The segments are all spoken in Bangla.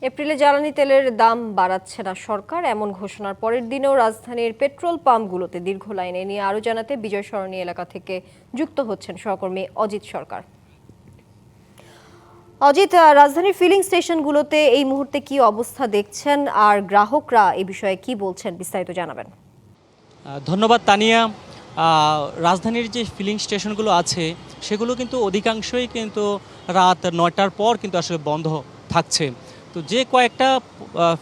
এপ্রিলে জ্বালানি তেলের দাম বাড়াচ্ছে না সরকার, এমন ঘোষণার পরের দিনেও রাজধানীর পেট্রোল পাম্পগুলোতে দীর্ঘ লাইনে নিয়ে আরও জানাতে বিজয় সরণি এলাকা থেকে যুক্ত হচ্ছেন সহকর্মী অজিত সরকার। অজিত, রাজধানীর ফিলিং স্টেশনগুলোতে এই মুহূর্তে কি অবস্থা দেখছেন আর গ্রাহকরা এই বিষয়ে কি বলছেন, বিস্তারিত জানাবেন। ধন্যবাদ তানিয়া। রাজধানীর যে ফিলিং স্টেশনগুলো আছে সেগুলো কিন্তু অধিকাংশই কিন্তু রাত 9টার পর কিন্তু আসলে বন্ধ থাকছে। তো যে কয়েকটা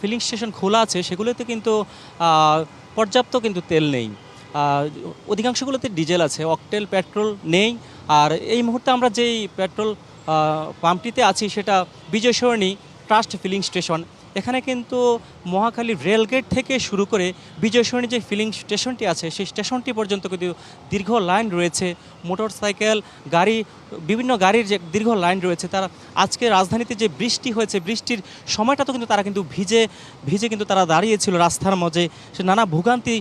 ফিলিং স্টেশন খোলা আছে সেগুলোতে কিন্তু পর্যাপ্ত কিন্তু তেল নেই। অধিকাংশগুলোতে ডিজেল আছে, অকটেল পেট্রোল নেই। আর এই মুহূর্তে আমরা যেই পেট্রোল পাম্পটিতে আছি সেটা বিজয় সরণি ট্রাস্ট ফিলিং স্টেশন। এখানে কিন্তু মহাখালী রেলগেট থেকে শুরু করে বিজয় সরণি যে ফিলিং স্টেশনটি আছে সেই স্টেশনটি পর্যন্ত কিন্তু দীর্ঘ লাইন রয়েছে। মোটরসাইকেল, গাড়ি, বিভিন্ন গাড়ির যে দীর্ঘ লাইন রয়েছে। তারা আজকে রাজধানীতে যে বৃষ্টি হয়েছে, বৃষ্টির সময়টা তো কিন্তু তারা কিন্তু ভিজে কিন্তু তারা দাঁড়িয়েছিল রাস্তার মাঝে। সে নানা ভোগান্তি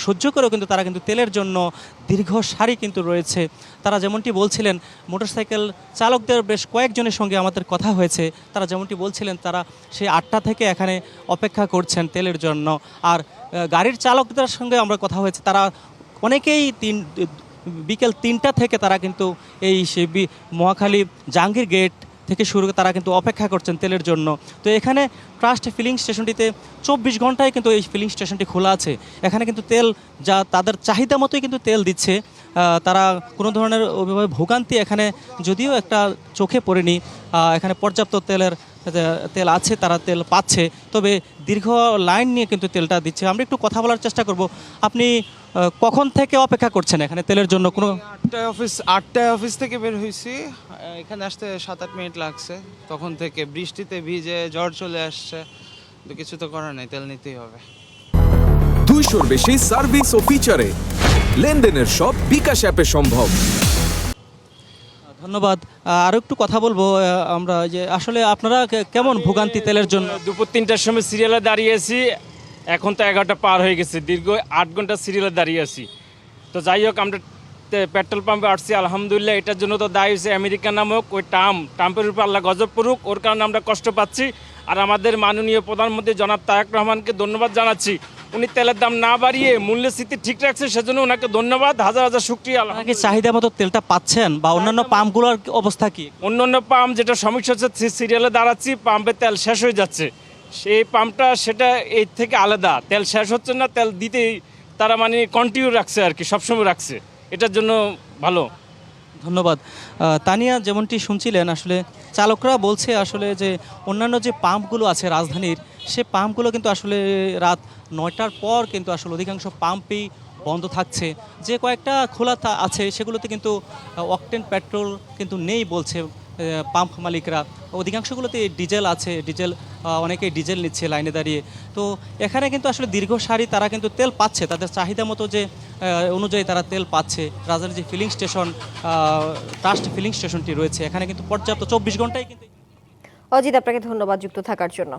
সহ্য করেও কিন্তু তারা কিন্তু তেলের জন্য দীর্ঘ সারি কিন্তু রয়েছে। তারা যেমনটি বলছিলেন, মোটরসাইকেল চালকদের বেশ কয়েকজনের সঙ্গে আমাদের কথা হয়েছে। তারা যেমনটি বলছিলেন তারা সেই 8টা থেকে এখানে অপেক্ষা করছেন তেলের জন্য। আর গাড়ির চালকদের সঙ্গে আমরা কথা হয়েছে, তারা অনেকেই বিকেল 3টা থেকে তারা কিন্তু এই মহাখালী জাহাঙ্গীর গেট থেকে শুরু করে তারা কিন্তু অপেক্ষা করছেন তেলের জন্য। তো এখানে ট্রাস্ট ফিলিং স্টেশনটিতে 24 ঘন্টায় কিন্তু এই ফিলিং স্টেশনটি খোলা আছে। এখানে কিন্তু তেল যা তাদের চাহিদা মতোই কিন্তু তেল দিচ্ছে। তারা কোনো ধরনের ভোগান্তি এখানে যদিও একটা চোখে পড়েনি। এখানে পর্যাপ্ত তেল আছে, তারা তেল পাচ্ছে, তবে দীর্ঘ লাইন নিয়ে কিন্তু তেলটা দিচ্ছে। আমরা একটু কথা বলার চেষ্টা করব। আপনি কখন থেকে অপেক্ষা করছেন এখানে তেলের জন্য? কোনো 8টায় অফিস থেকে বের হয়েছি, এখানে আসতে 7-8 মিনিট লাগছে। তখন থেকে বৃষ্টিতে ভিজে জ্বর চলে আসছে, তো কিছু তো করার নেই, তেল নিতেই হবে। 200-র বেশি সার্ভিস ও ফিচারে লেনদেনের সব বিকাশ অ্যাপে সম্ভব। ধন্যবাদ। আরও একটু কথা বলবো আমরা, যে আসলে আপনারা কেমন ভোগান্তি তেলের জন্য? দুপুর 3টার সময় সিরিয়ালে দাঁড়িয়েছি, এখন তো 11টা পার হয়ে গেছে, দীর্ঘ 8 ঘন্টা সিরিয়ালে দাঁড়িয়ে আছি। তো যাই হোক, আমরা পেট্রোল পাম্পে আসছি আলহামদুলিল্লাহ। এটার জন্য তো দায়ী হয়েছে আমেরিকা নামক ওই ট্রাম্পের উপর আল্লাহ গজব করুক, ওর কারণে আমরা কষ্ট পাচ্ছি। আর আমাদের মাননীয় প্রধানমন্ত্রী জনাব তারেক রহমানকে ধন্যবাদ জানাচ্ছি। উনি তেলের দাম না বাড়িয়ে মূল্যস্ফীতি ঠিক রাখছে, সেজন্য ওনাকে ধন্যবাদ, হাজার হাজার শুকরিয়া। আপনারা কি চাহিদা মতো তেলটা পাচ্ছেন বা অন্যান্য পাম্পগুলোর অবস্থা কি? অন্যান্য পাম্প যেটা সমস্যা হচ্ছে, সিরিয়ালে দাঁড়াচ্ছি, পাম্পে তেল শেষ হয়ে যাচ্ছে। সেই পাম্পটা সেটা এই থেকে আলাদা, তেল শেষ হচ্ছে না, তেল দিতেই তারা মানে কন্টিনিউ রাখছে আর কি, সবসময় রাখছে, এটার জন্য ভালো। ধন্যবাদ। তানিয়া, যেমনটি শুনছিলেন, আসলে চালকরা বলছে আসলে যে অন্যান্য যে পাম্পগুলো আছে রাজধানীর, সে পাম্পগুলো কিন্তু আসলে রাত 9টার পর কিন্তু আসলে অধিকাংশ পাম্পেই বন্ধ থাকছে। যে কয়েকটা খোলা আছে সেগুলোতে কিন্তু অকটেন পেট্রোল কিন্তু নেই বলছে পাম্প মালিকরা। অধিকাংশগুলোতে ডিজেল আছে, অনেকেই ডিজেল নিচ্ছে লাইনে দাঁড়িয়ে। তো এখানে কিন্তু আসলে দীর্ঘ সারি, তারা কিন্তু তেল পাচ্ছে তাদের চাহিদা মতো যে অনুযায়ী তারা তেল পাচ্ছে। রাজধানীর যে ফিলিং স্টেশন, ট্রাস্ট ফিলিং স্টেশনটি রয়েছে, এখানে কিন্তু পর্যাপ্ত 24 ঘন্টায় কিন্তু। অজিত, আপনাকে ধন্যবাদ যুক্ত থাকার জন্য।